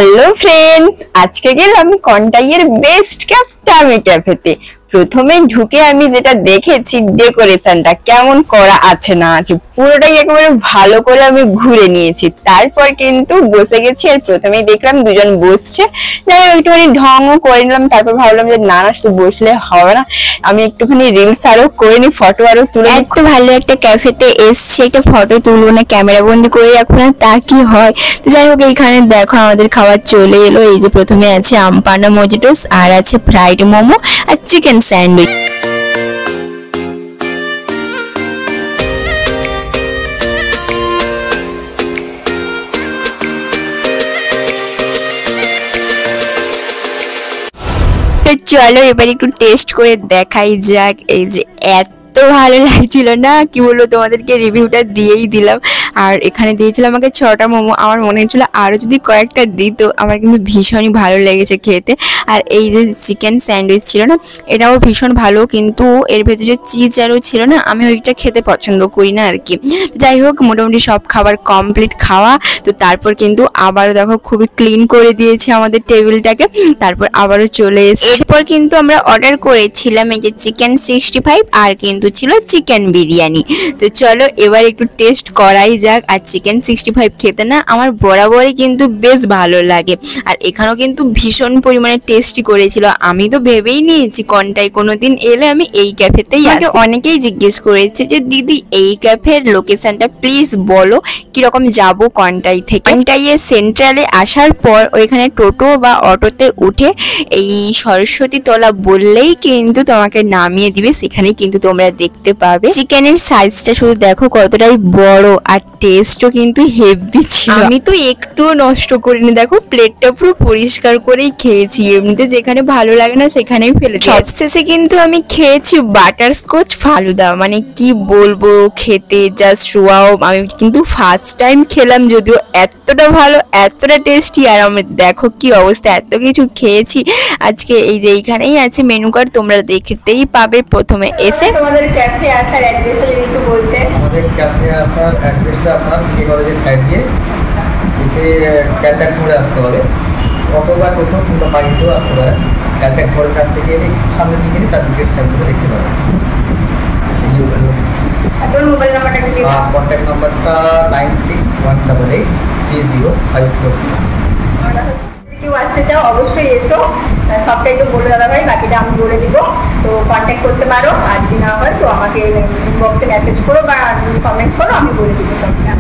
Hello friends, আজকে গেলাম কন্টাইয়ের best ক্যাফেতে। প্রথমে ঢুকে আমি যেটা দেখেছি, ডেকোরেশনটা কেমন করা আছে না আছে পুরোটাই একেবারে ভালো করে আমি ঘুরে নিয়েছি। তারপর কিন্তু বসে গেছি, আর প্রথমেই দেখলাম দুজন বসছে, যাই হোক একটুখানি ঢংও করে নিলাম। তারপর ভাবলাম যে না না, শুধু বসলে হবে না, আমি একটুখানি রিলস আরো করে নি, ফটো আরো তুলে। এত ভালো একটা ক্যাফেতে এসছি, একটা ফটো তুলবো না, ক্যামেরা বন্দি করে রাখবো না, তা কি হয়? তো যাই হোক, এইখানে দেখো আমাদের খাবার চলে এলো। এই যে প্রথমে আছে আমপান্না মজিটোস, আর আছে ফ্রাইড মোমো আর চিকেন স্যান্ডউইচ। তো চলো এবার একটু টেস্ট করে দেখাই যাক। এই যে এত ভালো লাগছিল না, কি বলবো, তোমাদেরকে রিভিউটা দিয়েই দিলাম। আর এখানে দিয়েছিল আমাকে 6টা মোমো, আমার মনে হচ্ছিল আরো যদি কয়েকটা দিত। আমার কিন্তু ভীষণই ভালো লেগেছে খেতে। আর এই যে চিকেন স্যান্ডউইচ ছিল না, এটাও ভীষণ ভালো, কিন্তু এর ভেতরে যে চিজ আরও ছিল না, আমি ওইটা খেতে পছন্দ করি না আর কি। যাই হোক, মোটামুটি সব খাবার কমপ্লিট খাওয়া। তো তারপর কিন্তু আবারও দেখো খুবই ক্লিন করে দিয়েছে আমাদের টেবিলটাকে। তারপর আবারও চলে এসেছে। এরপর কিন্তু আমরা অর্ডার করেছিলাম এই যে চিকেন 65, আর কিন্তু ছিল চিকেন বিরিয়ানি। তো চলো এবার একটু টেস্ট করাই যাক। আর চিকেন 65 খেতে না আমার বরাবরই কিন্তু বেশ ভালো লাগে, আর এখানেও কিন্তু ভীষণ পরিমাণে টেস্টি করেছিল। আমি তো ভেবেই নিয়েছি কন্টাই কোনোদিন এলে আমি এই ক্যাফেতেই আসবো। অনেকেই জিজ্ঞেস করেছে যে দিদি এই ক্যাফের লোকেশনটা প্লিজ বলো, কিরকম যাব কন্টাই থেকে। কন্টাইয়ের সেন্ট্রালে আসার পর ওইখানে টোটো বা অটোতে উঠে এই সরস্বতী তলা বললেই কিন্তু তোমাকে নামিয়ে দিবে, সেখানেই কিন্তু তোমরা দেখতে পাবে। চিকেনের সাইজটা শুধু দেখো কতটাই বড়, আর টেস্টও কিন্তু হেভি ছিল। আমি তো একটুও নষ্ট করিনি, দেখো প্লেটটা পুরো পরিষ্কার করেই খেয়েছি। এমনিতে যেখানে ভালো লাগে না সেখানেই ফেলে দিই। সবশেষে কিন্তু আমি খেয়েছি বাটারস্কচ ফালুদা, মানে কি বলবো, খেতে জাস্ট ওয়াও। আমি কিন্তু ফার্স্ট টাইম খেলাম, যদিও এতটা ভালো, এতটা টেস্টি। আর আমি দেখো কি অবস্থা, এত কিছু খেয়েছি আজকে। এই যে এইখানেই আছে মেনু কার্ড, তোমরা দেখতেই পাবে প্রথমে এসে। তোমাদের ক্যাফে আসার অ্যাড্রেসটা যদি একটু বলতে। আমাদের ক্যাফে আসার অ্যাড্রেসটা আপনার কে কলেজের সাইড দিয়ে এসে ক্যালট্যাক্স মোড়ে আসতে হবে। অটো বা টোটো কিংবা বাইকেও আসতে পারে। ক্যালট্যাক্স মোড়ের কাছ থেকে এলে সামনের দিকে তার দিকে স্ক্যান করে দেখতে পাবেন। আপনার মোবাইল নাম্বারটা একটু দিন। কন্ট্যাক্ট নাম্বারটা 96188304। কেউ আসতে চাও অবশ্যই এসো, সবটা একটু বলে দাদা ভাই, বাকিটা আমি বলে দিব। তো কন্ট্যাক্ট করতে পারো, আর যদি না হয় তো আমাকে ইনবক্সে মেসেজ করো বা কমেন্ট করো, আমি বলে দিব সবটা।